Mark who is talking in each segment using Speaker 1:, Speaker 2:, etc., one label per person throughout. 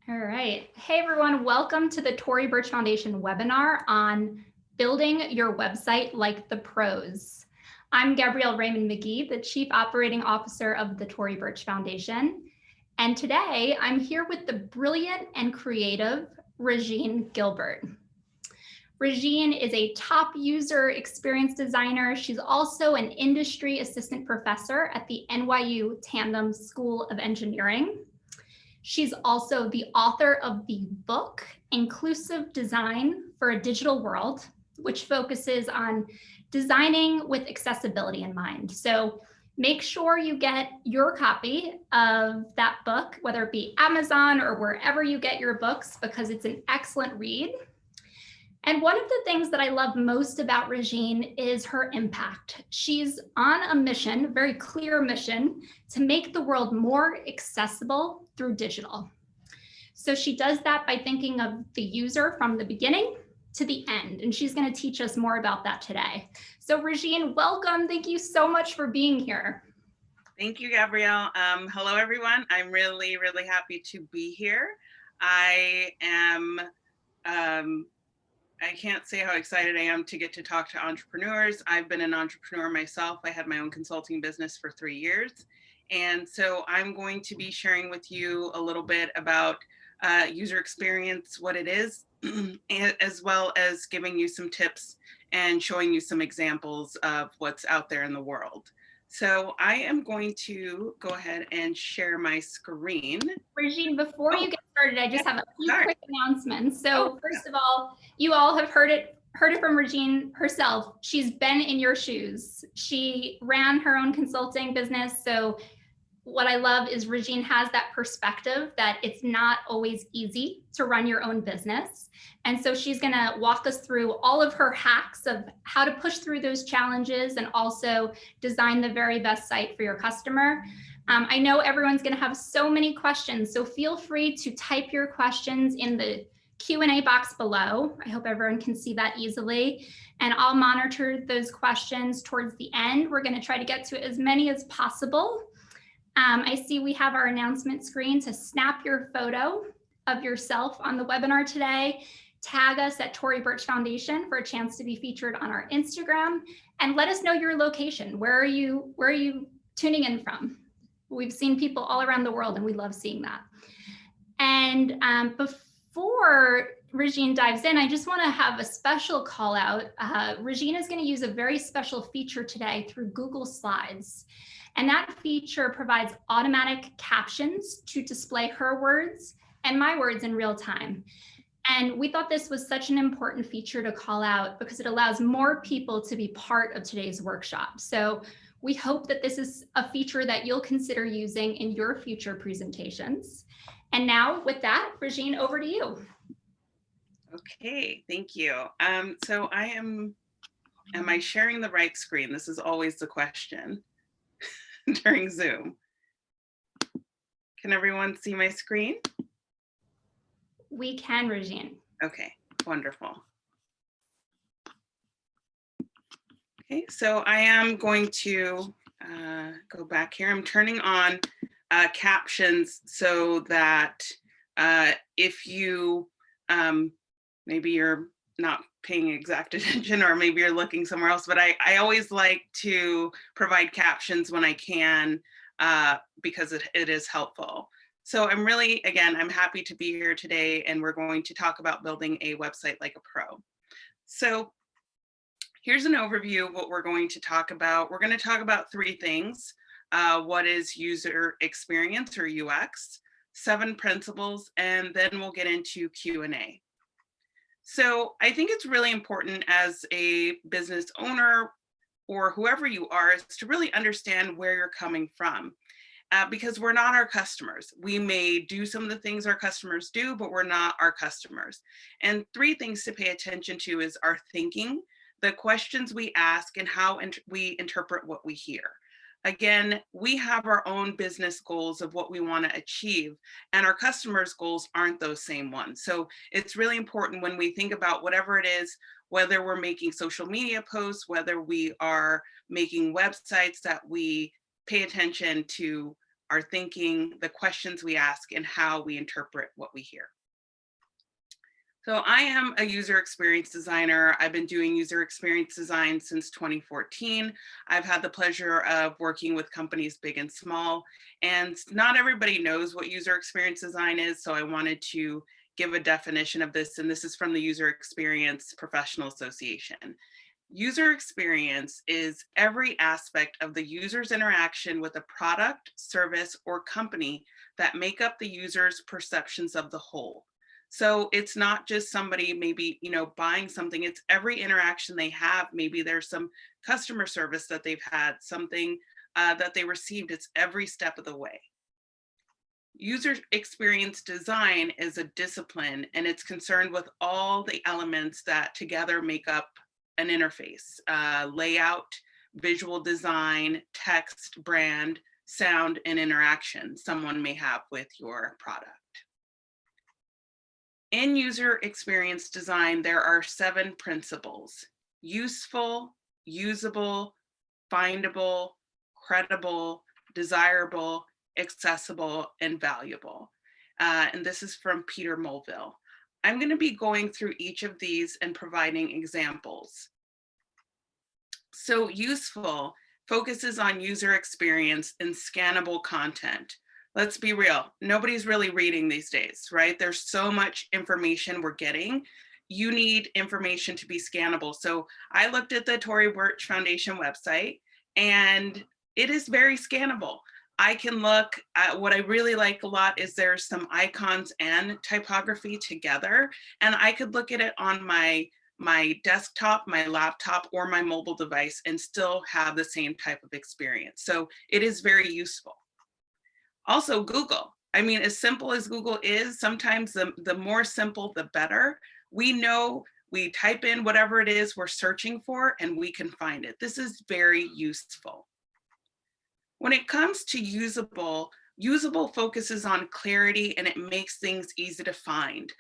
Speaker 1: All right. Hey, everyone. Welcome to the Tory Burch Foundation webinar on building your website like the pros. I'm Gabrielle Raymond McGee, the Chief Operating Officer of the Tory Burch Foundation. And today I'm here with the brilliant and creative Regine Gilbert. Regine is a top user experience designer. She's also an industry assistant professor at the NYU Tandem School of Engineering. She's also the author of the book, Inclusive Design for a Digital World, which focuses on designing with accessibility in mind. So make sure you get your copy of that book, whether it be Amazon or wherever you get your books, because it's an excellent read. And one of the things that I love most about Regine is her impact. She's on a mission, a very clear mission, to make the world more accessible through digital. So she does that by thinking of the user from the beginning to the end, and she's going to teach us more about that today. So Regine, welcome. Thank you so much for being here.
Speaker 2: Thank you, Gabrielle. Hello, everyone. I'm really, really happy to be here. I can't say how excited I am to get to talk to entrepreneurs. I've been an entrepreneur myself. I had my own consulting business for 3 years. And so I'm going to be sharing with you a little bit about user experience, what it is, as well as giving you some tips and showing you some examples of what's out there in the world. So I am going to go ahead and share my screen.
Speaker 1: Regine, before you get started, I just have a few quick announcements. So first of all, you all have heard it from Regine herself. She's been in your shoes. She ran her own consulting business. So what I love is Regine has that perspective that it's not always easy to run your own business. And so she's going to walk us through all of her hacks of how to push through those challenges and also design the very best site for your customer. I know everyone's going to have so many questions, so feel free to type your questions in the Q&A box below. I hope everyone can see that easily, and I'll monitor those questions towards the end. We're going to try to get to as many as possible. I see we have our announcement screen to snap your photo of yourself on the webinar today. Tag us at Tory Burch Foundation for a chance to be featured on our Instagram, and let us know your location. Where are you tuning in from? We've seen people all around the world, and we love seeing that. And before Regine dives in, I just want to have a special call out. Regine is going to use a very special feature today through Google Slides. And that feature provides automatic captions to display her words and my words in real time. And we thought this was such an important feature to call out because it allows more people to be part of today's workshop. So we hope that this is a feature that you'll consider using in your future presentations. And now with that, Regine, over to you.
Speaker 2: Okay, thank you. So am I sharing the right screen? This is always the question during Zoom. Can everyone see my screen?
Speaker 1: We can, Regine.
Speaker 2: Okay, wonderful. Okay, so I am going to go back here. I'm turning on captions so that if you, maybe you're not paying exact attention, or maybe you're looking somewhere else, but I always like to provide captions when I can because it is helpful. So I'm happy to be here today, and we're going to talk about building a website like a pro. So here's an overview of what we're going to talk about. We're going to talk about 3 things. What is user experience or UX, 7 principles, and then we'll get into Q&A. So I think it's really important as a business owner or whoever you are is to really understand where you're coming from. Because we're not our customers. We may do some of the things our customers do, but we're not our customers. And 3 things to pay attention to is our thinking, the questions we ask, and how we interpret what we hear. Again, we have our own business goals of what we want to achieve, and our customers' goals aren't those same ones. So it's really important when we think about whatever it is, whether we're making social media posts, whether we are making websites, that we pay attention to our thinking, the questions we ask, and how we interpret what we hear. So I am a user experience designer. I've been doing user experience design since 2014. I've had the pleasure of working with companies big and small, and not everybody knows what user experience design is, so I wanted to give a definition of this, and this is from the User Experience Professional Association. User experience is every aspect of the user's interaction with a product, service, or company that make up the user's perceptions of the whole. So it's not just somebody maybe, buying something, it's every interaction they have. Maybe there's some customer service that they've had, something that they received. It's every step of the way. User experience design is a discipline, and it's concerned with all the elements that together make up an interface: layout, visual design, text, brand, sound, and interaction someone may have with your product. In user experience design, there are 7 principles: useful, usable, findable, credible, desirable, accessible, and valuable. And this is from Peter Mulville. I'm going to be going through each of these and providing examples. So useful focuses on user experience and scannable content. Let's be real, nobody's really reading these days, right? There's so much information we're getting. You need information to be scannable. So I looked at the Tory Burch Foundation website, and it is very scannable. I can look at what I really like a lot is there's some icons and typography together, and I could look at it on my desktop, my laptop, or my mobile device and still have the same type of experience. So it is very useful. Also, Google. I mean, as simple as Google is, sometimes the more simple, the better. We know we type in whatever it is we're searching for and we can find it. This is very useful. When it comes to usable, usable focuses on clarity and it makes things easy to find.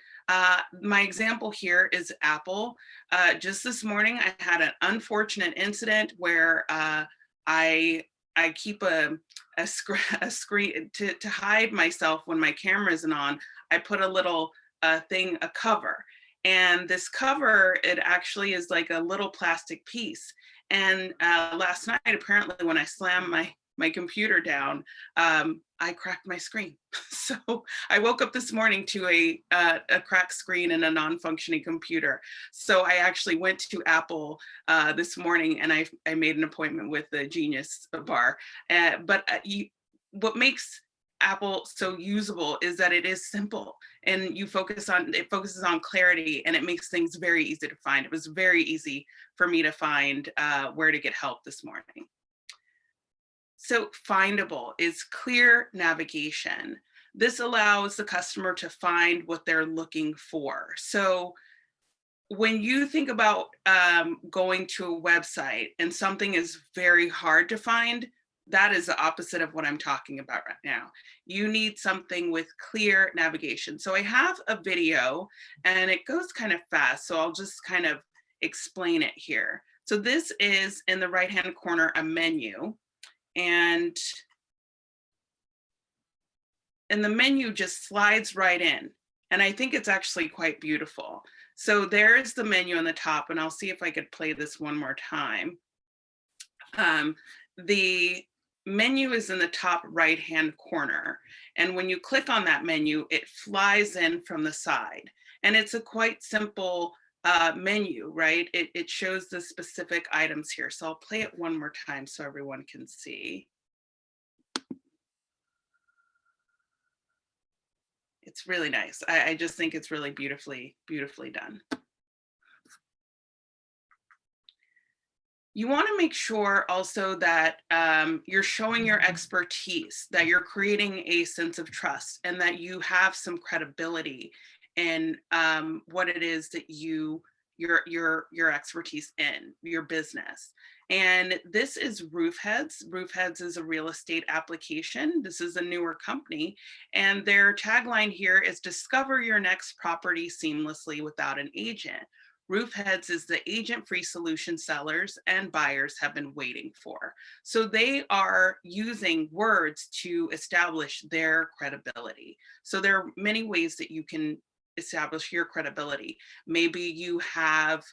Speaker 2: My example here is Apple. Just this morning, I had an unfortunate incident where I keep a screen to hide myself when my camera isn't on. I put a little thing, a cover. And this cover, it actually is like a little plastic piece. And last night, apparently, when I slammed my computer down, I cracked my screen. So I woke up this morning to a cracked screen and a non-functioning computer. So I actually went to Apple this morning and I made an appointment with the Genius Bar. What makes Apple so usable is that it is simple, and it focuses on clarity, and it makes things very easy to find. It was very easy for me to find where to get help this morning. So Findable is clear navigation. This allows the customer to find what they're looking for. So when you think about going to a website and something is very hard to find, that is the opposite of what I'm talking about right now. You need something with clear navigation. So I have a video and it goes kind of fast, so I'll just kind of explain it here. So this is in the right-hand corner, a menu. And the menu just slides right in. And I think it's actually quite beautiful. So there's the menu on the top, and I'll see if I could play this one more time. The menu is in the top right-hand corner. And when you click on that menu, it flies in from the side. And it's a quite simple menu, right? It shows the specific items here. So I'll play it one more time so everyone can see. It's really nice. I just think it's really beautifully done. You want to make sure also that you're showing your expertise, that you're creating a sense of trust, and that you have some credibility in what it is that your expertise in your business. And this is Roofheads. Roofheads is a real estate application. This is a newer company, and their tagline here is discover your next property seamlessly without an agent. Roofheads is the agent-free solution sellers and buyers have been waiting for. So they are using words to establish their credibility. So there are many ways that you can establish your credibility. Maybe you have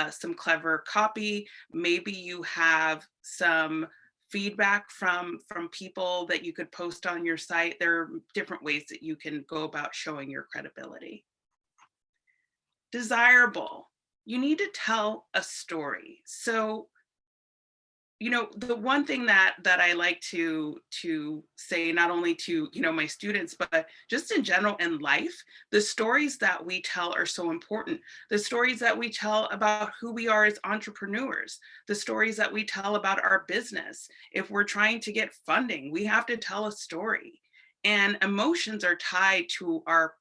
Speaker 2: some clever copy. Maybe you have some feedback from people that you could post on your site. There are different ways that you can go about showing your credibility. Desirable. You need to tell a story. So, you know, the one thing that I like to say, not only to, you know, my students, but just in general in life, the stories that we tell are so important. The stories that we tell about who we are as entrepreneurs, the stories that we tell about our business. If we're trying to get funding, we have to tell a story. And emotions are tied to our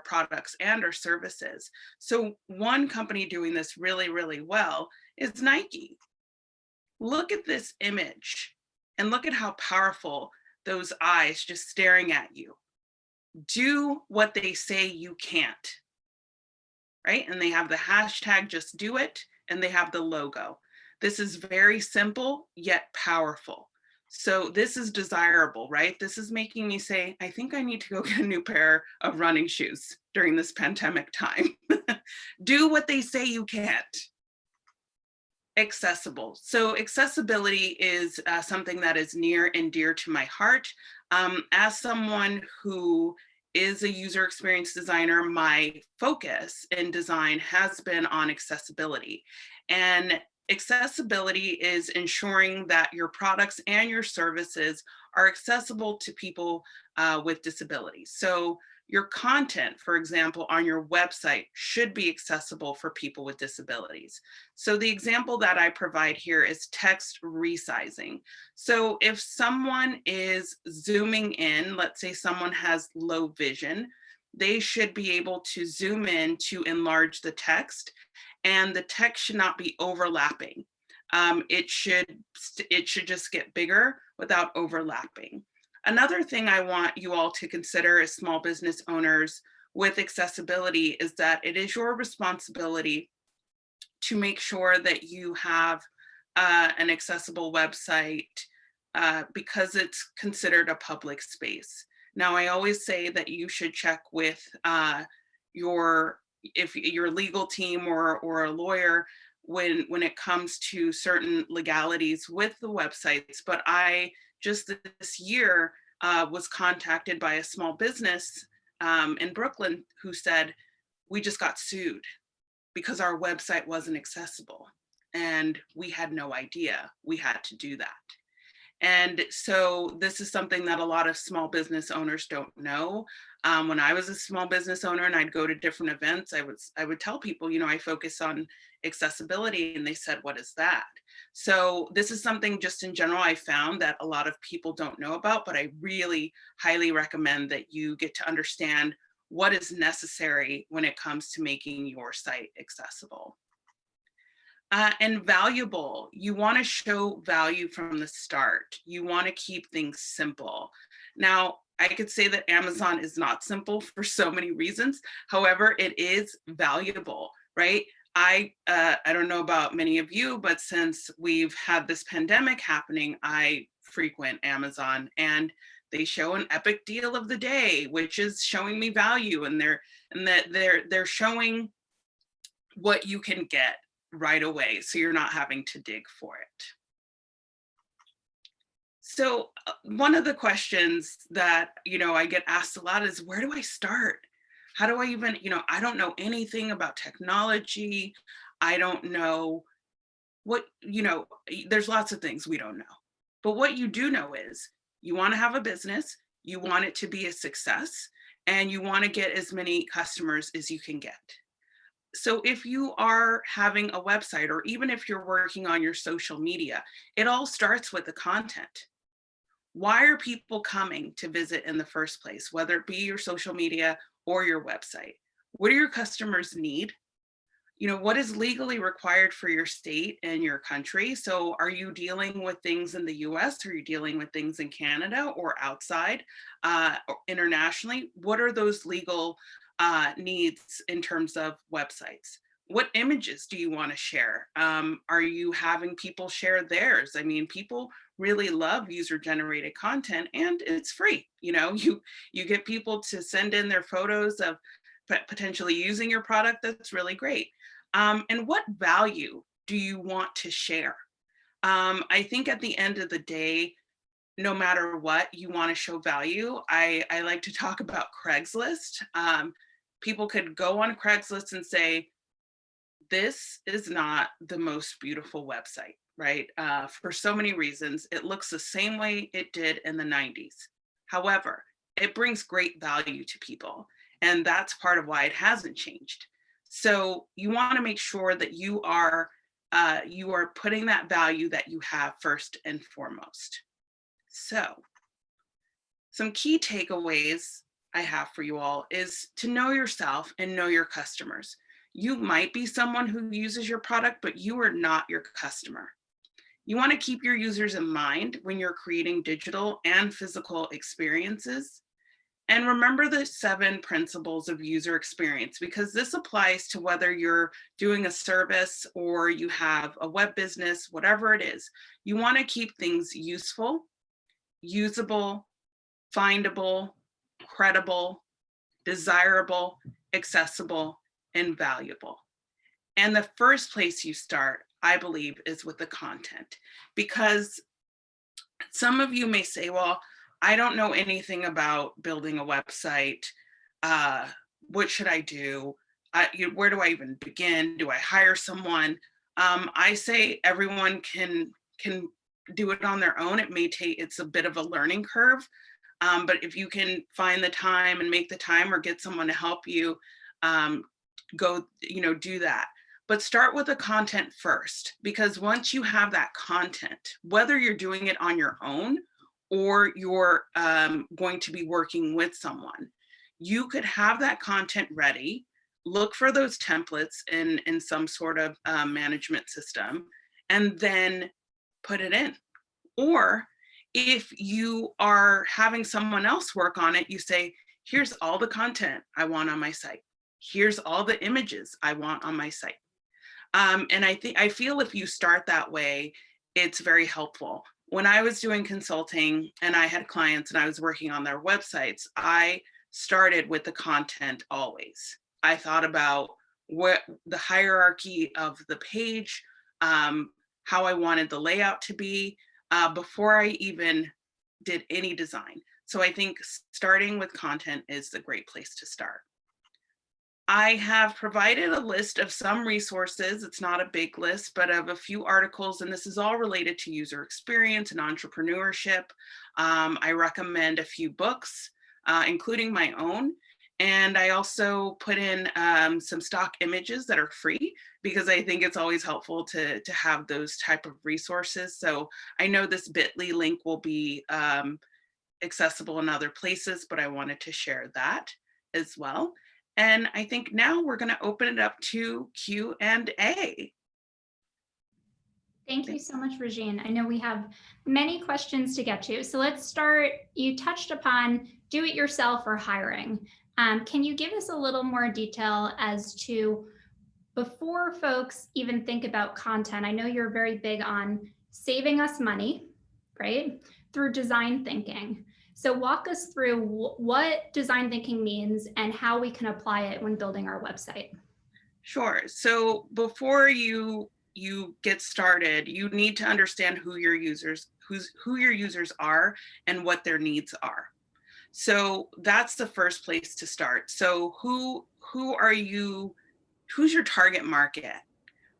Speaker 2: products and our services. So one company doing this really, really well is Nike. Look at this image and look at how powerful those eyes just staring at you. Do what they say you can't, right? And they have the hashtag just do it, and they have the logo. This is very simple yet powerful. So this is desirable, right? This is making me say, I think I need to go get a new pair of running shoes during this pandemic time. Do what they say you can't. Accessible. So accessibility is something that is near and dear to my heart. As someone who is a user experience designer, my focus in design has been on accessibility. And accessibility is ensuring that your products and your services are accessible to people with disabilities. So your content, for example, on your website should be accessible for people with disabilities. So the example that I provide here is text resizing. So if someone is zooming in, let's say someone has low vision, they should be able to zoom in to enlarge the text, and the text should not be overlapping. It should just get bigger without overlapping. Another thing I want you all to consider as small business owners with accessibility is that it is your responsibility to make sure that you have an accessible website because it's considered a public space. Now, I always say that you should check with your legal team or a lawyer when it comes to certain legalities with the websites. But I just this year was contacted by a small business in Brooklyn who said, we just got sued because our website wasn't accessible. And we had no idea we had to do that. And so this is something that a lot of small business owners don't know. When I was a small business owner and I'd go to different events, I would tell people, you know, I focus on accessibility, and they said, what is that? So this is something just in general I found that a lot of people don't know about, but I really highly recommend that you get to understand what is necessary when it comes to making your site accessible. And valuable, you want to show value from the start. You want to keep things simple. Now, I could say that Amazon is not simple for so many reasons. However, it is valuable, right? I don't know about many of you, but since we've had this pandemic happening, I frequent Amazon, and they show an epic deal of the day, which is showing me value, and they're showing what you can get right away, so you're not having to dig for it. So one of the questions that, you know, I get asked a lot is, where do I start? How do I even, you know, I don't know anything about technology. I don't know what, you know, there's lots of things we don't know. But what you do know is you want to have a business, you want it to be a success, and you want to get as many customers as you can get. So if you are having a website, or even if you're working on your social media, it all starts with the content. Why are people coming to visit in the first place, whether it be your social media or your website? What do your customers need? You know, what is legally required for your state and your country? So are you dealing with things in the US? Are you dealing with things in Canada or outside, internationally? What are those legal needs in terms of websites? what images do you want to share? Are you having people share theirs? I mean, people really love user-generated content, and it's free. You know, you get people to send in their photos of potentially using your product. That's really great. And what value do you want to share? I think at the end of the day, no matter what, you want to show value. I like to talk about Craigslist. People could go on Craigslist and say, this is not the most beautiful website, right? For so many reasons. It looks the same way it did in the 90s. However, it brings great value to people. And that's part of why it hasn't changed. So you want to make sure that you are putting that value that you have first and foremost. So some key takeaways I have for you all is to know yourself and know your customers. You might be someone who uses your product, but you are not your customer. You want to keep your users in mind when you're creating digital and physical experiences. And remember the 7 principles of user experience, because this applies to whether you're doing a service or you have a web business, whatever it is. You want to keep things useful, usable, findable, credible, desirable, accessible, and valuable. And the first place you start, I believe, is with the content, because some of you may say, well, I don't know anything about building a website. What should I do? Where do I even begin? Do I hire someone? I say everyone can do it on their own. It's a bit of a learning curve, but if you can find the time and make the time or get someone to help you, go, do that. But start with the content first, because once you have that content, whether you're doing it on your own or you're going to be working with someone, you could have that content ready. Look for those templates in some sort of management system, and then put it in. Or if you are having someone else work on it, you say, here's all the content I want on my site. Here's all the images I want on my site. And I feel if you start that way, it's very helpful. When I was doing consulting and I had clients and I was working on their websites, I started with the content always. I thought about what the hierarchy of the page, how I wanted the layout to be before I even did any design. So I think starting with content is a great place to start. I have provided a list of some resources. It's not a big list, but of a few articles, and this is all related to user experience and entrepreneurship. I recommend a few books, including my own. And I also put in some stock images that are free, because I think it's always helpful to have those type of resources. So I know this bit.ly link will be accessible in other places, but I wanted to share that as well. And I think now we're going to open it up to Q&A.
Speaker 1: Thank you so much, Regine. I know we have many questions to get to. So let's start. You touched upon do it yourself or hiring. Can you give us a little more detail as to, before folks even think about content, I know you're very big on saving us money, right, through design thinking. So walk us through what design thinking means and how we can apply it when building our website.
Speaker 2: Sure. So before you get started, you need to understand who your users are and what their needs are. So that's the first place to start. So who are you? Who's your target market?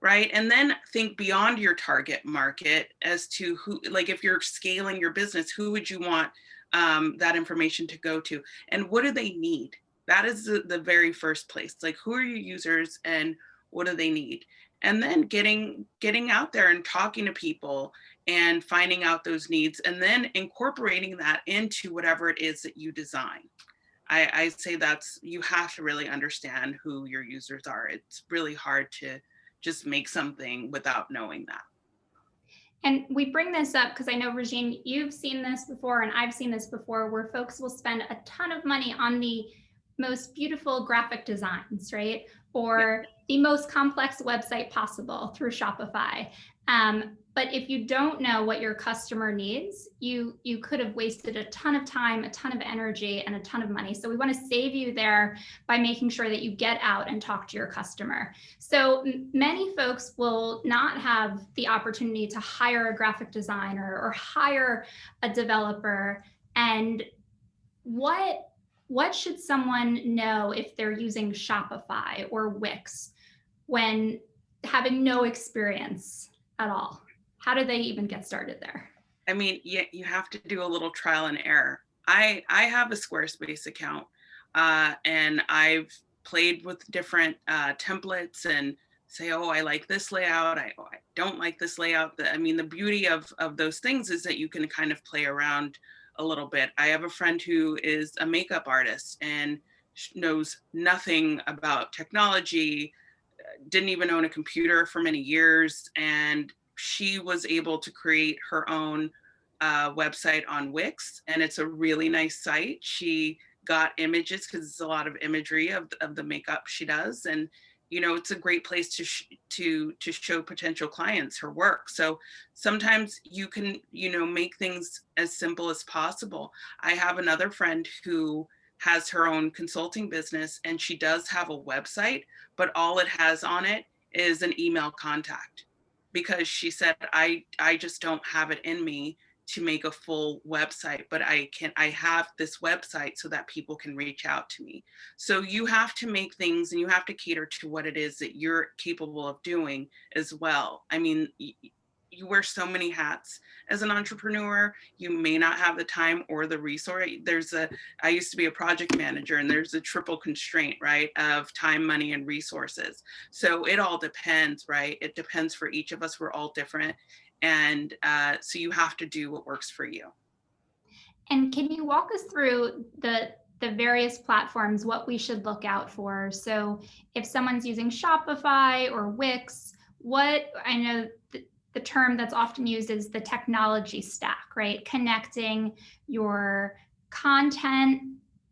Speaker 2: Right? And then think beyond your target market as to who, like if you're scaling your business, who would you want that information to go to? And what do they need? That is the very first place. Like, who are your users and what do they need? And then getting out there and talking to people and finding out those needs, and then incorporating that into whatever it is that you design. I say you have to really understand who your users are. It's really hard to just make something without knowing that.
Speaker 1: And we bring this up because I know, Regine, you've seen this before and I've seen this before, where folks will spend a ton of money on the most beautiful graphic designs, right? Or the most complex website possible through Shopify. But if you don't know what your customer needs, you could have wasted a ton of time, a ton of energy, and a ton of money. So we want to save you there by making sure that you get out and talk to your customer. So many folks will not have the opportunity to hire a graphic designer or hire a developer. And what should someone know if they're using Shopify or Wix when having no experience at all? How do they even get started there?
Speaker 2: I mean, you have to do a little trial and error. I have a Squarespace account, and I've played with different templates and say, oh, I like this layout. I don't like this layout. I mean, the beauty of those things is that you can kind of play around a little bit. I have a friend who is a makeup artist and knows nothing about technology, didn't even own a computer for many years, and she was able to create her own website on Wix, and it's a really nice site. She got images because it's a lot of imagery of the makeup she does, and it's a great place to show potential clients her work. So sometimes you can make things as simple as possible. I have another friend who has her own consulting business, and she does have a website, but all it has on it is an email contact, because she said, I just don't have it in me to make a full website, but I have this website so that people can reach out to me. So you have to make things and you have to cater to what it is that you're capable of doing as well. I mean, you wear so many hats as an entrepreneur. You may not have the time or the resource. I used to be a project manager, and there's a triple constraint, right, of time, money, and resources. So it all depends, right? It depends for each of us. We're all different. And so you have to do what works for you.
Speaker 1: And can you walk us through the various platforms, what we should look out for? So if someone's using Shopify or Wix, I know the term that's often used is the technology stack, right? Connecting your content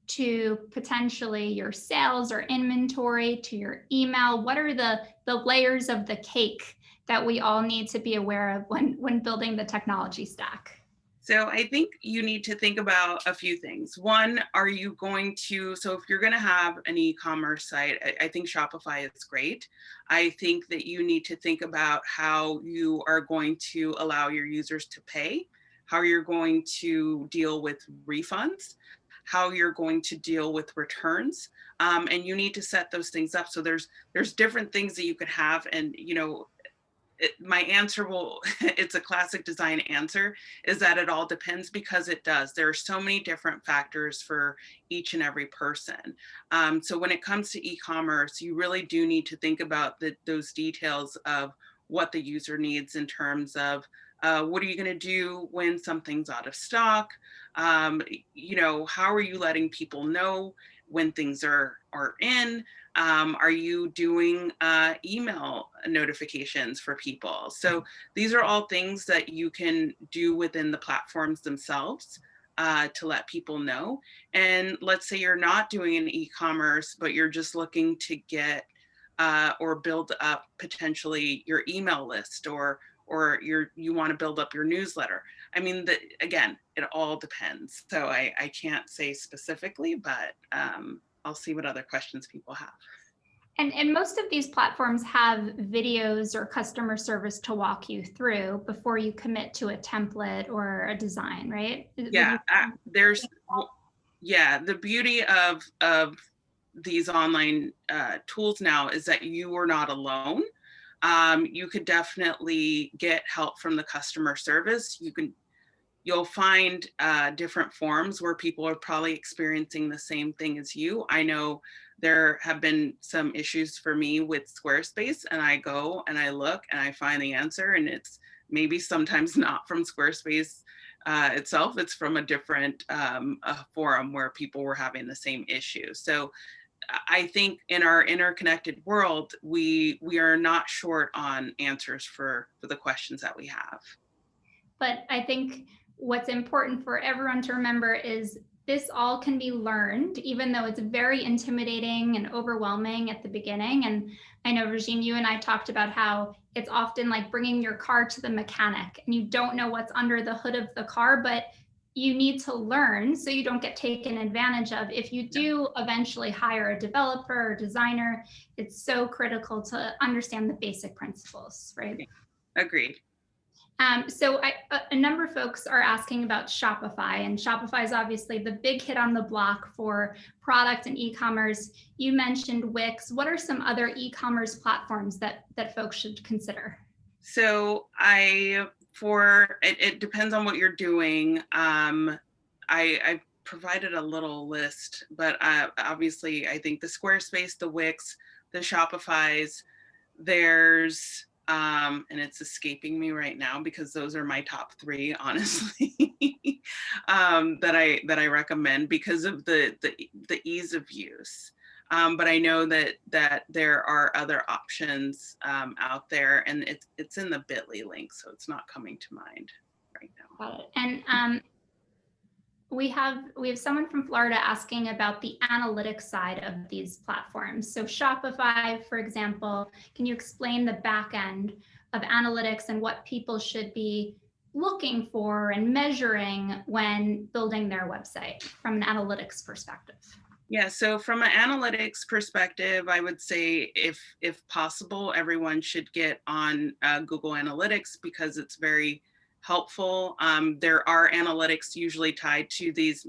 Speaker 1: to potentially your sales or inventory, to your email. What are the layers of the cake that we all need to be aware of when building the technology stack?
Speaker 2: So I think you need to think about a few things. One, so if you're going to have an e-commerce site, I think Shopify is great. I think that you need to think about how you are going to allow your users to pay, how you're going to deal with refunds, how you're going to deal with returns. And you need to set those things up. So there's different things that you could have. And, my answer it's a classic design answer, is that it all depends, because it does. There are so many different factors for each and every person. So when it comes to e-commerce, you really do need to think about those details of what the user needs in terms of what are you going to do when something's out of stock? How are you letting people know when things are in? Are you doing email notifications for people? So these are all things that you can do within the platforms themselves to let people know. And let's say you're not doing an e-commerce, but you're just looking to get or build up potentially your email list, or you want to build up your newsletter. I mean, again, it all depends. So I can't say specifically, but I'll see what other questions people have.
Speaker 1: And most of these platforms have videos or customer service to walk you through before you commit to a template or a design, right?
Speaker 2: Yeah, the beauty of these online tools now is that you are not alone. You could definitely get help from the customer service. You'll find different forums where people are probably experiencing the same thing as you. I know there have been some issues for me with Squarespace, and I go and I look and I find the answer, and it's maybe sometimes not from Squarespace itself. It's from a different forum where people were having the same issue. So I think in our interconnected world, we are not short on answers for the questions that we have.
Speaker 1: But I think what's important for everyone to remember is this all can be learned, even though it's very intimidating and overwhelming at the beginning. And I know, Regine, you and I talked about how it's often like bringing your car to the mechanic and you don't know what's under the hood of the car, but you need to learn so you don't get taken advantage of. If you do eventually hire a developer or designer, it's so critical to understand the basic principles, right?
Speaker 2: Agreed.
Speaker 1: So a number of folks are asking about Shopify, and Shopify is obviously the big hit on the block for product and e-commerce. You mentioned Wix. What are some other e-commerce platforms that folks should consider?
Speaker 2: So it depends on what you're doing. I provided a little list, but obviously I think the Squarespace, the Wix, the Shopifys, there's and it's escaping me right now because those are my top three, honestly, that I recommend because of the ease of use. But I know that there are other options out there, and it's in the bit.ly link, so it's not coming to mind right now.
Speaker 1: Got it. And we have someone from Florida asking about the analytics side of these platforms. So Shopify, for example, can you explain the back end of analytics and what people should be looking for and measuring when building their website from an analytics perspective?
Speaker 2: Yeah, so from an analytics perspective, I would say if possible, everyone should get on Google Analytics because it's very helpful. There are analytics usually tied to these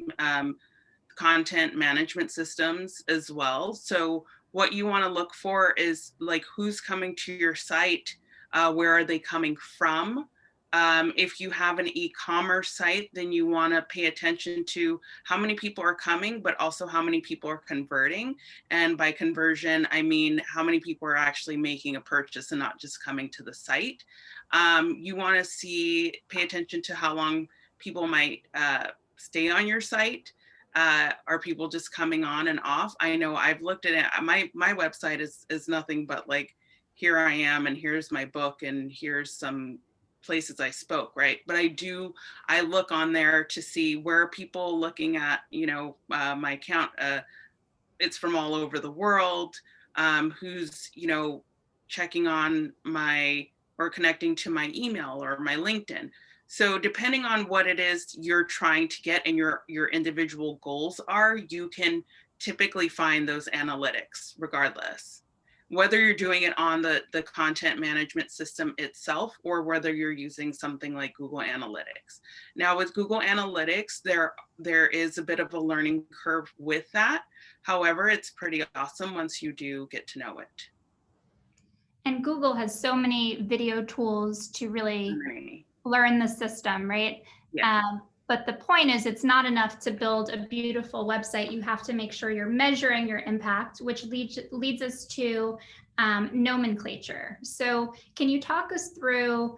Speaker 2: content management systems as well. So what you want to look for is like who's coming to your site, where are they coming from? If you have an e-commerce site, then you want to pay attention to how many people are coming, but also how many people are converting. And by conversion, I mean how many people are actually making a purchase and not just coming to the site. You want to pay attention to how long people might stay on your site. Are people just coming on and off? I know I've looked at it. My website is nothing but like, here I am, and here's my book, and here's some places I spoke, right? But I look on there to see where people looking at, my account. It's from all over the world. Who's, checking on or connecting to my email or my LinkedIn. So depending on what it is you're trying to get and your individual goals are, you can typically find those analytics regardless. Whether you're doing it on the content management system itself or whether you're using something like Google Analytics. Now with Google Analytics, there is a bit of a learning curve with that. However, it's pretty awesome once you do get to know it.
Speaker 1: And Google has so many video tools to really learn the system, right?
Speaker 2: Yeah.
Speaker 1: But the point is, it's not enough to build a beautiful website. You have to make sure you're measuring your impact, which leads us to nomenclature. So can you talk us through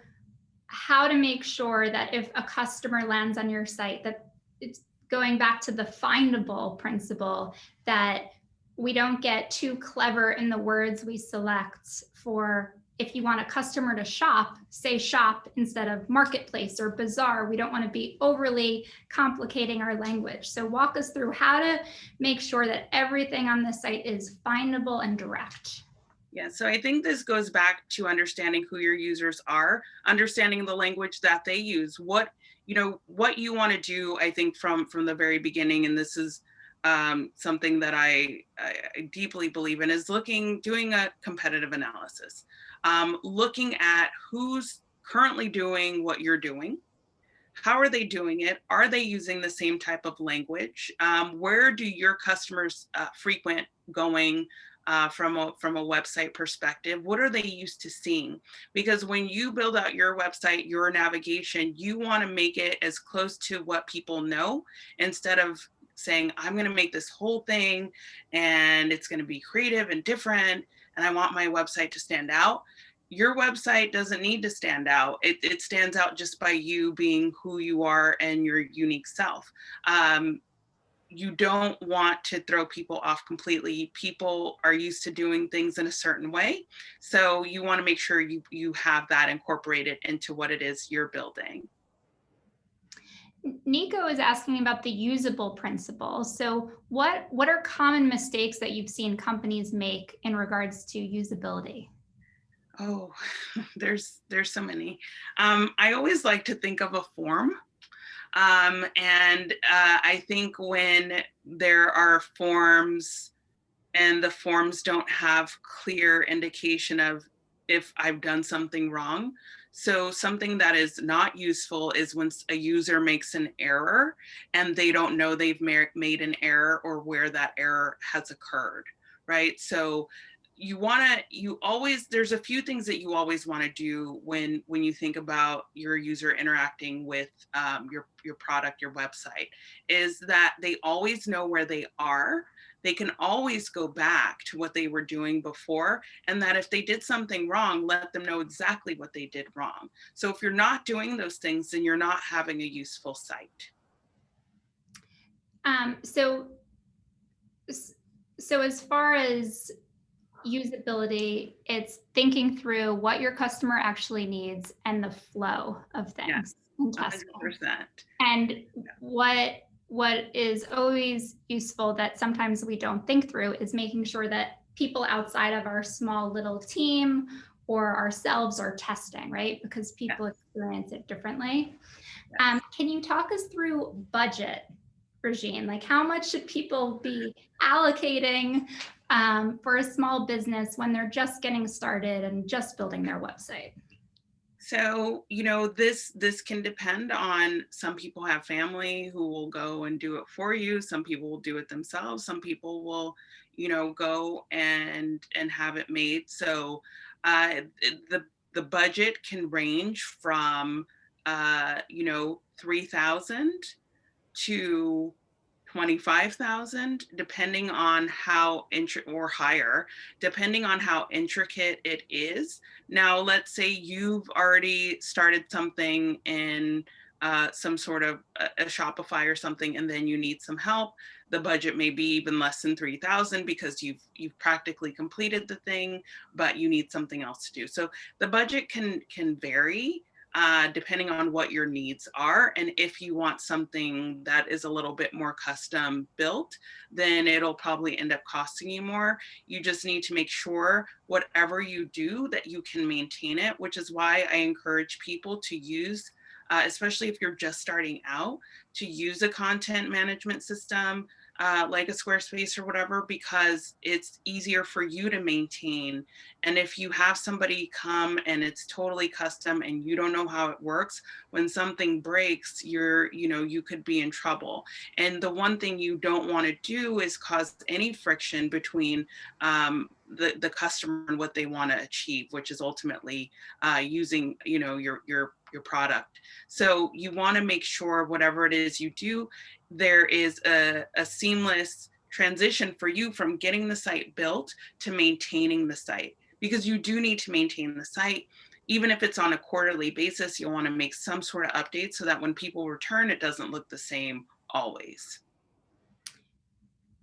Speaker 1: how to make sure that if a customer lands on your site, that it's going back to the findable principle, that we don't get too clever in the words we select for, if you want a customer to shop, say shop instead of marketplace or bazaar. We don't want to be overly complicating our language. So walk us through how to make sure that everything on the site is findable and direct.
Speaker 2: Yeah, so I think this goes back to understanding who your users are, understanding the language that they use, what you want to do, I think from the very beginning, and this is something that I deeply believe in, is doing a competitive analysis. Looking at who's currently doing what you're doing. How are they doing it? Are they using the same type of language? Where do your customers frequent going from a website perspective? What are they used to seeing? Because when you build out your website, your navigation, you want to make it as close to what people know, instead of saying, I'm going to make this whole thing and it's going to be creative and different, and I want my website to stand out. Your website doesn't need to stand out. It stands out just by you being who you are and your unique self. You don't want to throw people off completely. People are used to doing things in a certain way. So you want to make sure you have that incorporated into what it is you're building.
Speaker 1: Nico is asking about the usable principle. So what are common mistakes that you've seen companies make in regards to usability?
Speaker 2: Oh, there's so many. I always like to think of a form. And I think when there are forms and the forms don't have clear indication of if I've done something wrong. So something that is not useful is when a user makes an error and they don't know they've made an error or where that error has occurred, right? So there's a few things that you always want to do when you think about your user interacting with your product, your website, is that they always know where they are. They can always go back to what they were doing before, and that if they did something wrong, let them know exactly what they did wrong. So if you're not doing those things, then you're not having a useful site.
Speaker 1: So as far as usability, it's thinking through what your customer actually needs and the flow of things.
Speaker 2: Yes, 100%.
Speaker 1: And what is always useful that sometimes we don't think through is making sure that people outside of our small little team or ourselves are testing, right? Because people experience it differently. Can you talk us through budget, Regine? Like, how much should people be allocating for a small business when they're just getting started and just building their website?
Speaker 2: So, this can depend on, some people have family who will go and do it for you. Some people will do it themselves. Some people will, go and have it made. So the budget can range from, 3,000 to 25,000, depending on how or higher, depending on how intricate it is. Now, let's say you've already started something in some sort of a Shopify or something, and then you need some help. The budget may be even less than 3,000 because you've practically completed the thing, but you need something else to do. So the budget can vary. Depending on what your needs are. And if you want something that is a little bit more custom built, then it'll probably end up costing you more. You just need to make sure whatever you do that you can maintain it, which is why I encourage people to use, especially if you're just starting out, to use a content management system like a Squarespace or whatever, because it's easier for you to maintain. And if you have somebody come and it's totally custom and you don't know how it works, when something breaks, you could be in trouble. And the one thing you don't want to do is cause any friction between the customer and what they want to achieve, which is ultimately using, your product. So you want to make sure whatever it is you do, there is a seamless transition for you from getting the site built to maintaining the site, because you do need to maintain the site. Even if it's on a quarterly basis, you'll want to make some sort of update so that when people return, it doesn't look the same always.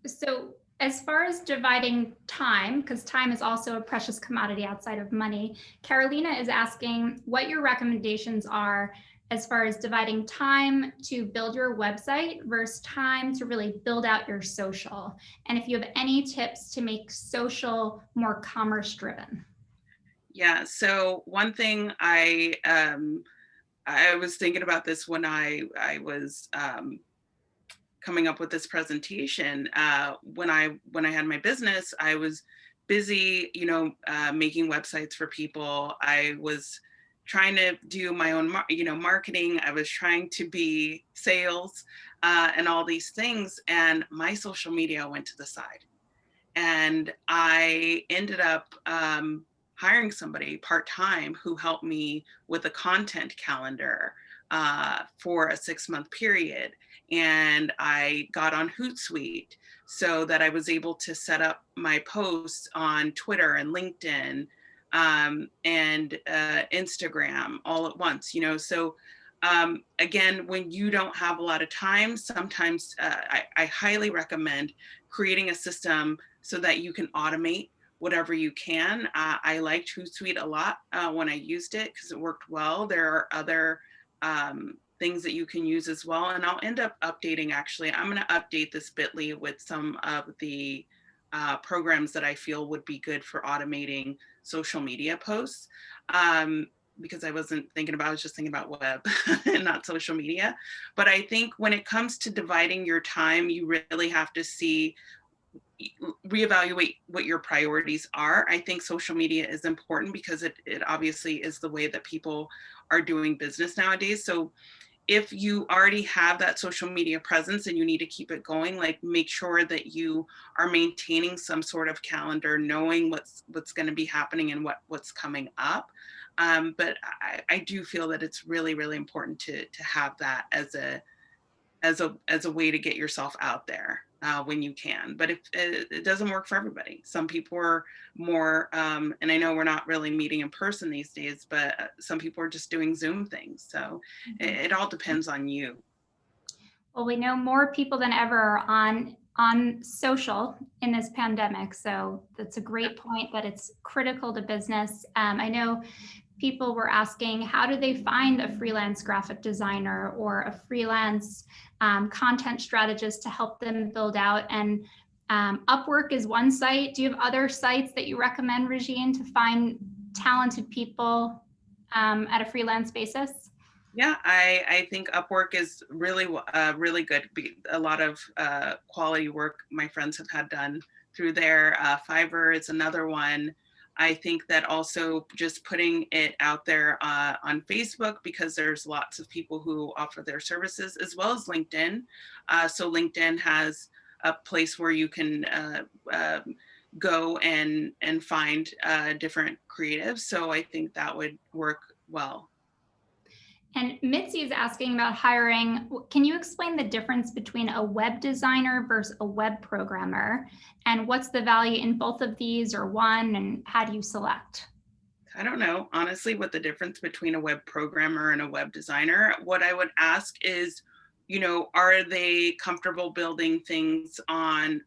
Speaker 1: So as far as dividing time, because time is also a precious commodity outside of money, Carolina is asking what your recommendations are as far as dividing time to build your website versus time to really build out your social. And if you have any tips to make social more commerce driven.
Speaker 2: Yeah, so one thing I was thinking about this when I was coming up with this presentation. When I had my business, I was busy, making websites for people. I was trying to do my own, marketing. I was trying to be sales and all these things. And my social media went to the side. And I ended up hiring somebody part-time who helped me with a content calendar for a 6-month period. And I got on Hootsuite so that I was able to set up my posts on Twitter and LinkedIn and Instagram all at once, So again, when you don't have a lot of time, sometimes I highly recommend creating a system so that you can automate whatever you can. I liked Hootsuite a lot when I used it because it worked well. There are other things that you can use as well. And I'll end up updating, actually, I'm going to update this bit.ly with some of the programs that I feel would be good for automating social media posts. Because I wasn't thinking about, I was just thinking about web and not social media. But I think when it comes to dividing your time, you really have to reevaluate what your priorities are. I think social media is important because it obviously is the way that people are doing business nowadays. So if you already have that social media presence and you need to keep it going, like make sure that you are maintaining some sort of calendar, knowing what's going to be happening and what's coming up. But I do feel that it's really, really important to have that as a way to get yourself out there when you can. But if it doesn't work for everybody, some people are more, and I know we're not really meeting in person these days, but some people are just doing Zoom things. So it all depends on you.
Speaker 1: Well, we know more people than ever are on social in this pandemic. So that's a great point that it's critical to business. I know people were asking, how do they find a freelance graphic designer or a freelance content strategist to help them build out? And Upwork is one site. Do you have other sites that you recommend, Regine, to find talented people at a freelance basis?
Speaker 2: Yeah, I think Upwork is really, really good. A lot of quality work my friends have had done through there. Fiverr is another one. I think that also just putting it out there on Facebook, because there's lots of people who offer their services, as well as LinkedIn. So LinkedIn has a place where you can go and find different creatives. So I think that would work well.
Speaker 1: And Mitzi is asking about hiring. Can you explain the difference between a web designer versus a web programmer? And what's the value in both of these, or one, and how do you select?
Speaker 2: I don't know, honestly, what the difference between a web programmer and a web designer. What I would ask is, are they comfortable building things on,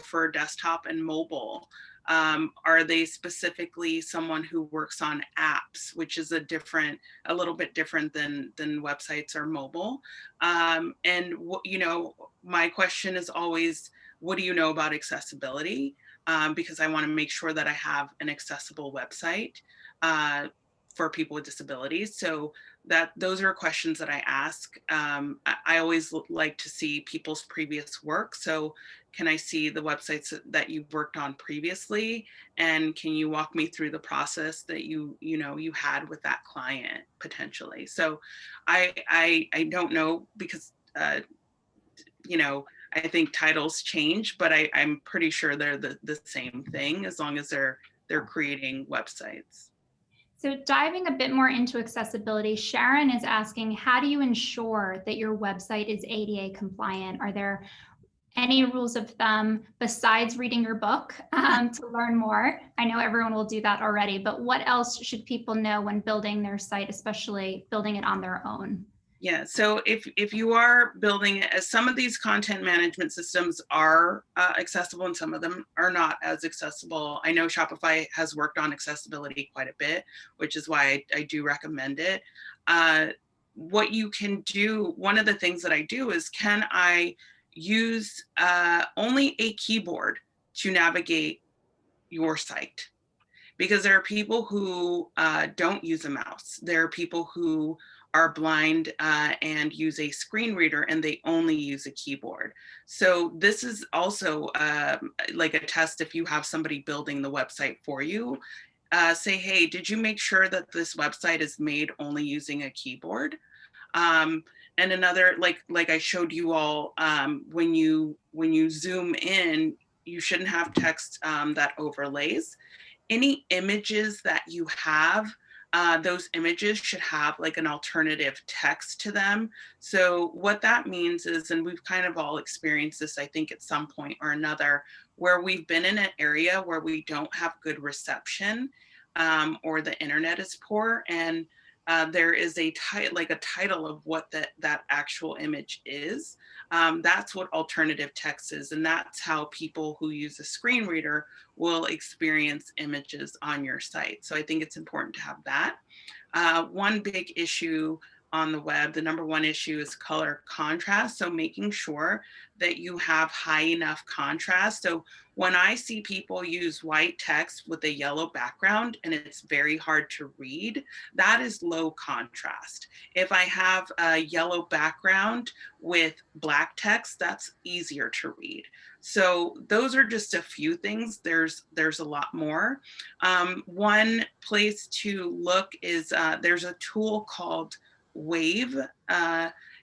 Speaker 2: for desktop and mobile? Are they specifically someone who works on apps, which is a little bit different than websites or mobile? And my question is always, what do you know about accessibility? Because I want to make sure that I have an accessible website for people with disabilities. So those are questions that I ask. I always like to see people's previous work. So can I see the websites that you've worked on previously? And can you walk me through the process that you had with that client potentially? So I don't know, because I think titles change, but I'm pretty sure they're the same thing, as long as they're creating websites.
Speaker 1: So diving a bit more into accessibility, Sharon is asking, how do you ensure that your website is ADA compliant? Are there any rules of thumb besides reading your book to learn more? I know everyone will do that already, but what else should people know when building their site, especially building it on their own?
Speaker 2: Yeah, so if you are building it, as some of these content management systems are accessible and some of them are not as accessible. I know Shopify has worked on accessibility quite a bit, which is why I do recommend it. What you can do, one of the things that I do is, can I use only a keyboard to navigate your site? Because there are people who don't use a mouse. There are people who are blind and use a screen reader, and they only use a keyboard. So this is also like a test. If you have somebody building the website for you, say, hey, did you make sure that this website is made only using a keyboard? And another, like I showed you all, when you zoom in, you shouldn't have text that overlays. Any images that you have, those images should have like an alternative text to them. So what that means is, and we've kind of all experienced this, I think, at some point or another, where we've been in an area where we don't have good reception, or the internet is poor, and there is a title of what that actual image is. That's what alternative text is, and that's how people who use a screen reader will experience images on your site. So I think it's important to have that. One big issue on the web, the number one issue is color contrast. So making sure that you have high enough contrast. So when I see people use white text with a yellow background and it's very hard to read, that is low contrast. If I have a yellow background with black text, that's easier to read. So those are just a few things. There's a lot more. One place to look is there's a tool called Wave.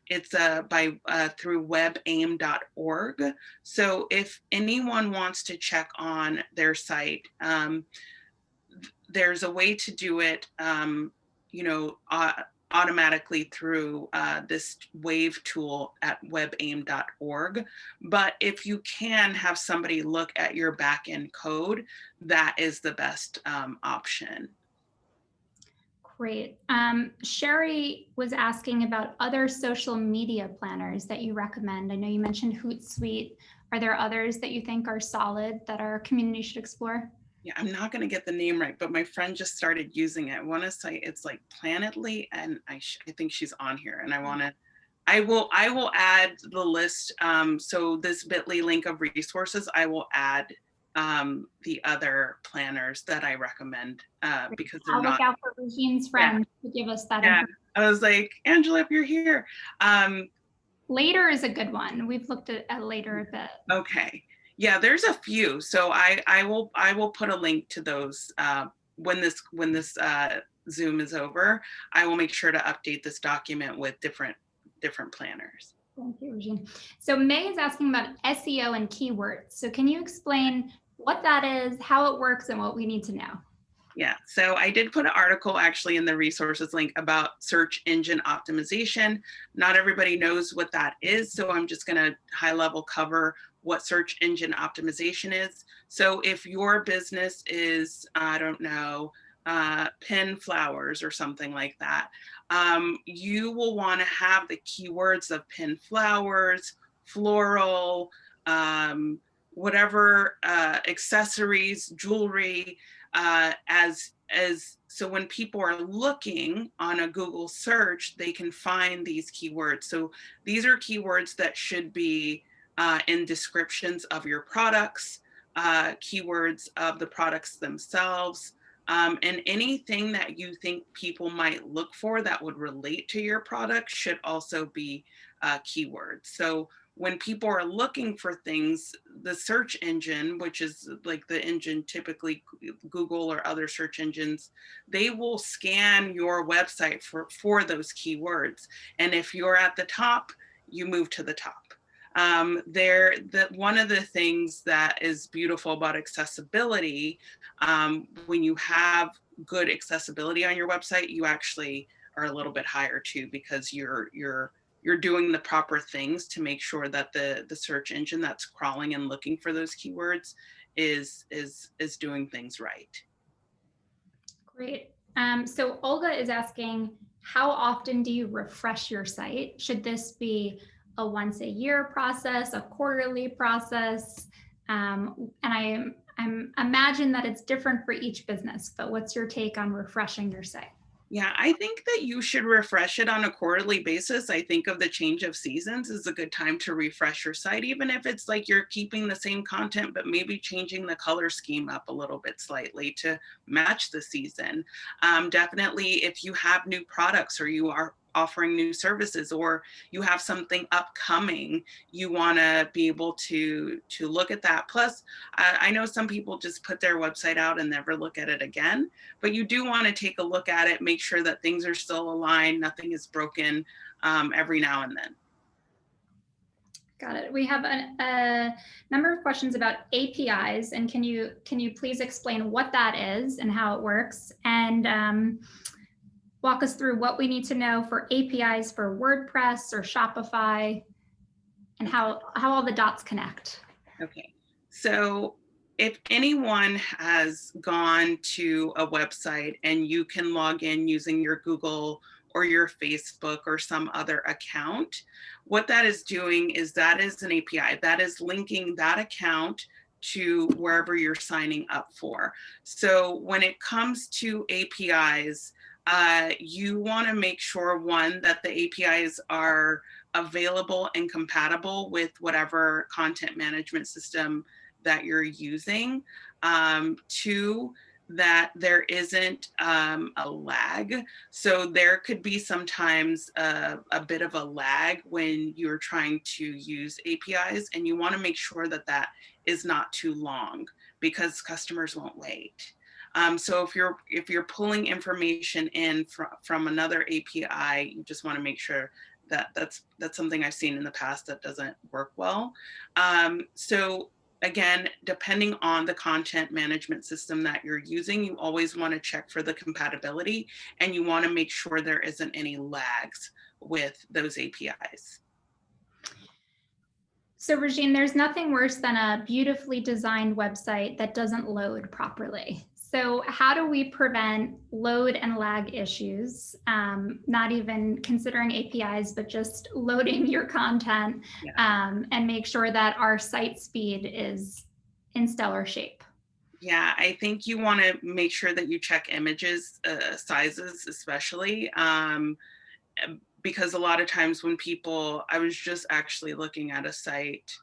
Speaker 2: It's through webaim.org. So if anyone wants to check on their site, there's a way to do it, automatically through this Wave tool at webaim.org. But if you can have somebody look at your backend code, that is the best option.
Speaker 1: Great. Sherry was asking about other social media planners that you recommend. I know you mentioned Hootsuite. Are there others that you think are solid that our community should explore?
Speaker 2: Yeah, I'm not going to get the name right, but my friend just started using it. I want to say it's like Planetly, and I think she's on here, and I will add the list. So this bit.ly link of resources, I will add the other planners that I recommend because they're
Speaker 1: I'll
Speaker 2: not.
Speaker 1: Look out for Regine's friend to give us that
Speaker 2: information. I was like, Angela, if you're here.
Speaker 1: Later is a good one. We've looked at Later a bit.
Speaker 2: Okay. Yeah, there's a few. So I will put a link to those when this Zoom is over. I will make sure to update this document with different planners.
Speaker 1: Thank you, Regine. So May is asking about SEO and keywords. So can you explain what that is, how it works, and what we need to know?
Speaker 2: Yeah, so I did put an article actually in the resources link about search engine optimization. Not everybody knows what that is, so I'm just going to high level cover what search engine optimization is. So if your business is, I don't know, pin flowers or something like that, you will want to have the keywords of pin flowers, floral, whatever, accessories, jewelry, so when people are looking on a Google search, they can find these keywords. So these are keywords that should be in descriptions of your products, keywords of the products themselves, and anything that you think people might look for that would relate to your product should also be keywords. So when people are looking for things, the search engine, which is like the engine typically Google or other search engines, they will scan your website for those keywords. And if you're at the top, you move to the top. One of the things that is beautiful about accessibility, when you have good accessibility on your website, you actually are a little bit higher too, because you're doing the proper things to make sure that the search engine that's crawling and looking for those keywords is doing things right.
Speaker 1: Great. So Olga is asking, how often do you refresh your site? Should this be a once a year process, a quarterly process? And I imagine that it's different for each business, but what's your take on refreshing your site?
Speaker 2: Yeah, I think that you should refresh it on a quarterly basis. I think of the change of seasons is a good time to refresh your site, even if it's like you're keeping the same content, but maybe changing the color scheme up a little bit slightly to match the season. Definitely, if you have new products or you are offering new services or you have something upcoming, you want to be able to look at that. Plus, I know some people just put their website out and never look at it again, but you do want to take a look at it, make sure that things are still aligned, nothing is broken every now and then.
Speaker 1: Got it. We have a number of questions about APIs, and can you please explain what that is and how it works, and walk us through what we need to know for APIs for WordPress or Shopify, and how all the dots connect.
Speaker 2: Okay, so if anyone has gone to a website and you can log in using your Google or your Facebook or some other account, what that is doing is that is an API that is linking that account to wherever you're signing up for. So when it comes to APIs, you want to make sure, one, that the APIs are available and compatible with whatever content management system that you're using. Two, that there isn't a lag. So there could be sometimes a bit of a lag when you're trying to use APIs, and you want to make sure that that is not too long, because customers won't wait. So if you're pulling information in from another API, you just want to make sure that that's something I've seen in the past that doesn't work well. So again, depending on the content management system that you're using, you always want to check for the compatibility, and you want to make sure there isn't any lags with those APIs.
Speaker 1: So Regine, there's nothing worse than a beautifully designed website that doesn't load properly. So how do we prevent load and lag issues, not even considering APIs, but just loading your content, and make sure that our site speed is in stellar shape?
Speaker 2: Yeah, I think you want to make sure that you check images, sizes especially, because a lot of times when people, I was just actually looking at a site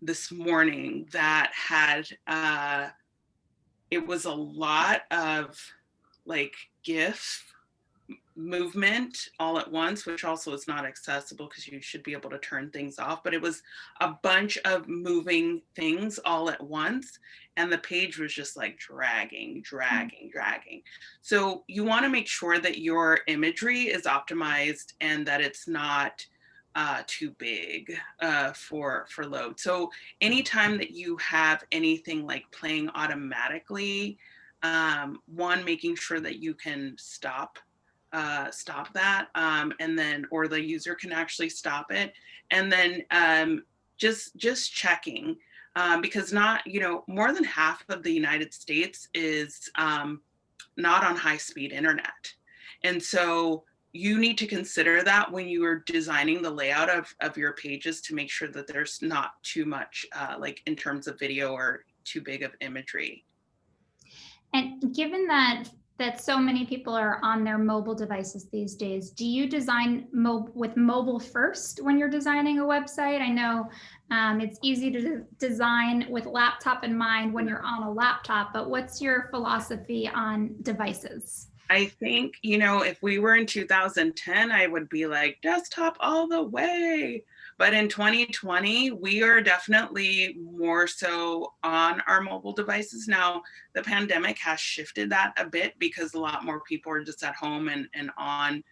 Speaker 2: this morning that had, it was a lot of like GIF movement all at once, which also is not accessible because you should be able to turn things off, but it was a bunch of moving things all at once, and the page was just like dragging. So you want to make sure that your imagery is optimized and that it's not too big for load. So anytime that you have anything like playing automatically, one, making sure that you can stop that, and then, or the user can actually stop it, and then just checking, because not, more than half of the United States is not on high-speed internet, and so you need to consider that when you are designing the layout of your pages, to make sure that there's not too much like in terms of video or too big of imagery.
Speaker 1: And given that so many people are on their mobile devices these days, do you design with mobile first when you're designing a website? I know it's easy to design with laptop in mind when you're on a laptop, but what's your philosophy on devices?
Speaker 2: I think, if we were in 2010, I would be like desktop all the way. But in 2020, we are definitely more so on our mobile devices. Now, the pandemic has shifted that a bit because a lot more people are just at home and on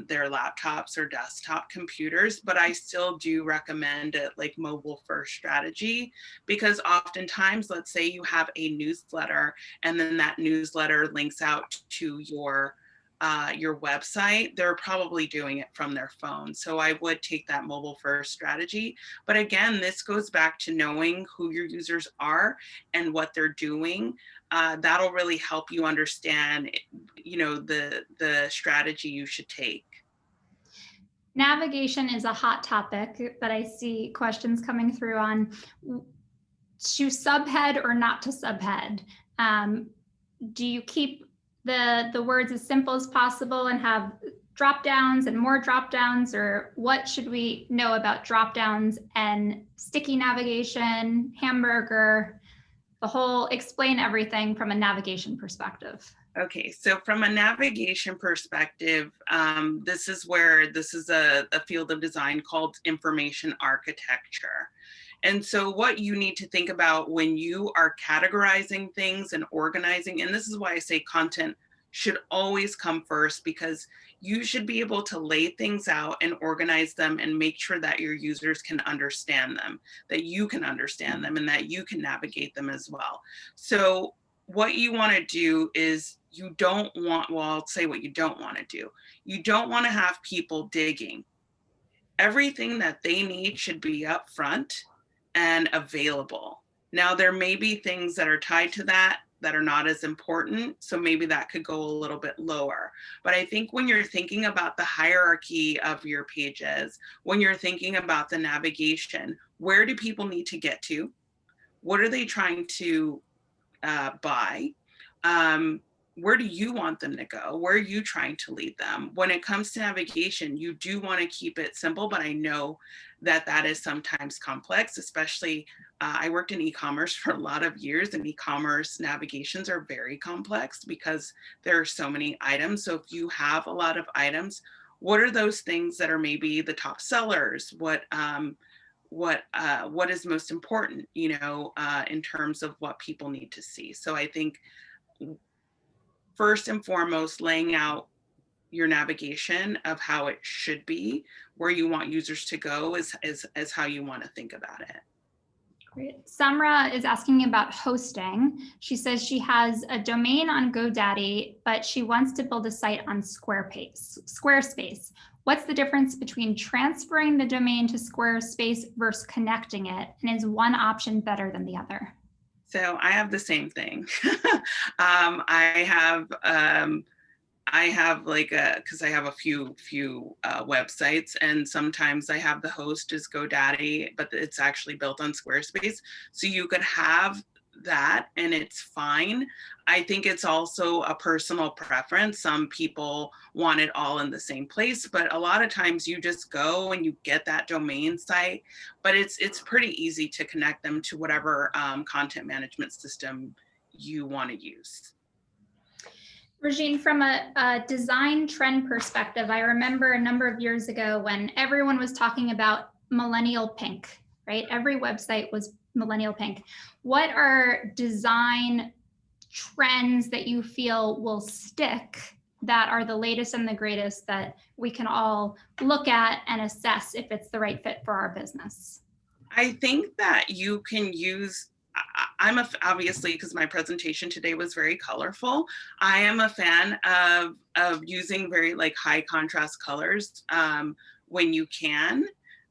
Speaker 2: their laptops or desktop computers, but I still do recommend it like mobile first strategy, because oftentimes, let's say you have a newsletter and then that newsletter links out to your website, they're probably doing it from their phone. So I would take that mobile first strategy. But again, this goes back to knowing who your users are and what they're doing. That'll really help you understand, the strategy you should take.
Speaker 1: Navigation is a hot topic that I see questions coming through on, to subhead or not to subhead. Do you keep the words as simple as possible and have drop downs and more drop downs, or what should we know about drop downs and sticky navigation, hamburger, the whole, explain everything from a navigation perspective?
Speaker 2: Okay, so from a navigation perspective, this is a field of design called information architecture. And so what you need to think about when you are categorizing things and organizing, and this is why I say content should always come first, because you should be able to lay things out and organize them and make sure that your users can understand them, that you can understand them, and that you can navigate them as well. So what you want to do is I'll say what you don't want to do. You don't want to have people digging. Everything that they need should be up front and available. Now, there may be things that are tied to that are not as important, so maybe that could go a little bit lower. But I think when you're thinking about the hierarchy of your pages, when you're thinking about the navigation, where do people need to get to? What are they trying to buy? where do you want them to go? Where are you trying to lead them? When it comes to navigation, you do want to keep it simple, but I know that that is sometimes complex, especially I worked in e-commerce for a lot of years, and e-commerce navigations are very complex because there are so many items. So if you have a lot of items, what are those things that are maybe the top sellers? What is most important, in terms of what people need to see? So I think first and foremost, laying out your navigation of how it should be, where you want users to go is how you want to think about it.
Speaker 1: Great. Samra is asking about hosting. She says she has a domain on GoDaddy, but she wants to build a site on Squarespace. What's the difference between transferring the domain to Squarespace versus connecting it? And is one option better than the other?
Speaker 2: So I have the same thing. I have because I have a few websites, and sometimes I have the host is GoDaddy, but it's actually built on Squarespace. So you could have that and it's fine. I think it's also a personal preference. Some people want it all in the same place, but a lot of times you just go and you get that domain site, but it's pretty easy to connect them to whatever content management system you want to use.
Speaker 1: Regine, from a design trend perspective, I remember a number of years ago when everyone was talking about millennial pink, right? Every website was millennial pink. What are design trends that you feel will stick, that are the latest and the greatest, that we can all look at and assess if it's the right fit for our business?
Speaker 2: I think that you can use, obviously, because my presentation today was very colorful, I am a fan of using very high contrast colors when you can,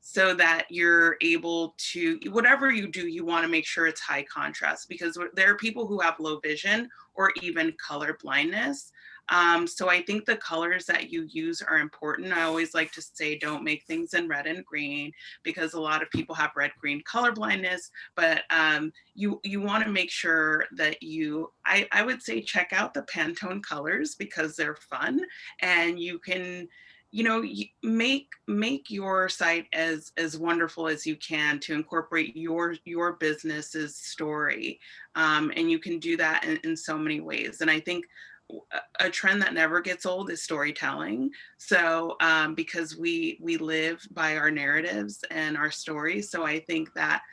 Speaker 2: so that you're able to, whatever you do, you want to make sure it's high contrast, because there are people who have low vision or even color blindness. So I think the colors that you use are important. I always like to say, don't make things in red and green, because a lot of people have red-green color blindness, but you want to make sure that I would say check out the Pantone colors, because they're fun, and you can, make your site as wonderful as you can to incorporate your business's story. And you can do that in so many ways. And I think a trend that never gets old is storytelling. So because we live by our narratives and our stories. So I think that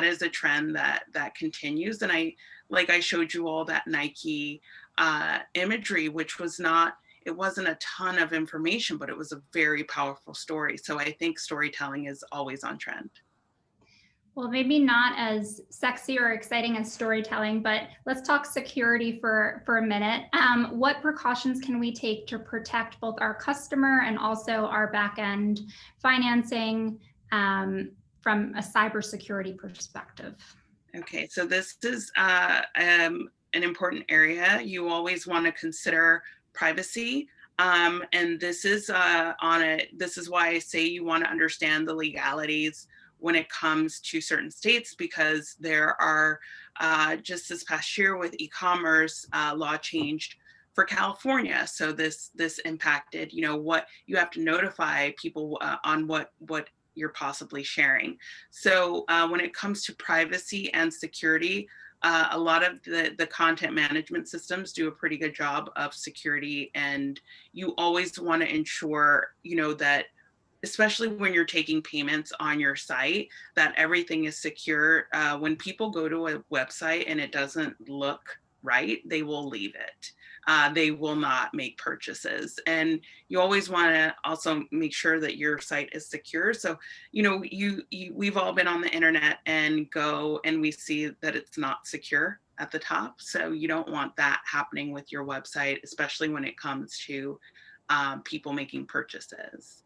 Speaker 2: is a trend that continues. And I showed you all that Nike imagery, which it wasn't a ton of information, but it was a very powerful story. So I think storytelling is always on trend.
Speaker 1: Well, maybe not as sexy or exciting as storytelling, but let's talk security for a minute. What precautions can we take to protect both our customer and also our back-end financing from a cybersecurity perspective? Okay,
Speaker 2: so this is an important area. You always want to consider privacy. And this is this is why I say you want to understand the legalities when it comes to certain states, because there are, just this past year with e-commerce, law changed for California. So this impacted, what you have to notify people on what you're possibly sharing. So when it comes to privacy and security, a lot of the content management systems do a pretty good job of security, and you always want to ensure, that especially when you're taking payments on your site, that everything is secure. When people go to a website and it doesn't look right, they will leave it. They will not make purchases. And you always want to also make sure that your site is secure. So, we've all been on the internet and we see that it's not secure at the top. So you don't want that happening with your website, especially when it comes to people making purchases.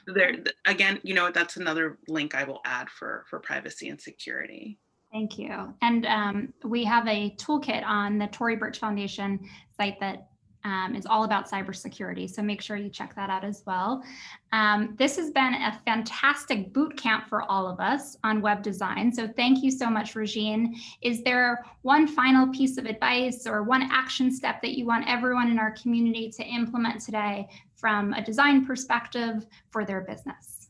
Speaker 2: There again, that's another link I will add for privacy and security.
Speaker 1: Thank you. And we have a toolkit on the Tory Burch Foundation site that is all about cybersecurity. So make sure you check that out as well. This has been a fantastic boot camp for all of us on web design. So thank you so much, Regine. Is there one final piece of advice or one action step that you want everyone in our community to implement today from a design perspective for their business?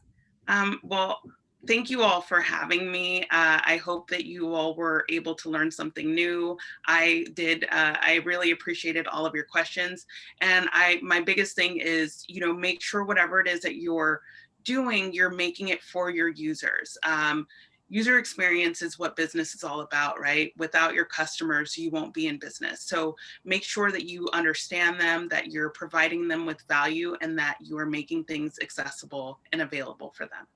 Speaker 2: Well, thank you all for having me. I hope that you all were able to learn something new. I did. I really appreciated all of your questions. And my biggest thing is, make sure whatever it is that you're doing, you're making it for your users. User experience is what business is all about, right? Without your customers, you won't be in business. So make sure that you understand them, that you're providing them with value, and that you are making things accessible and available for them.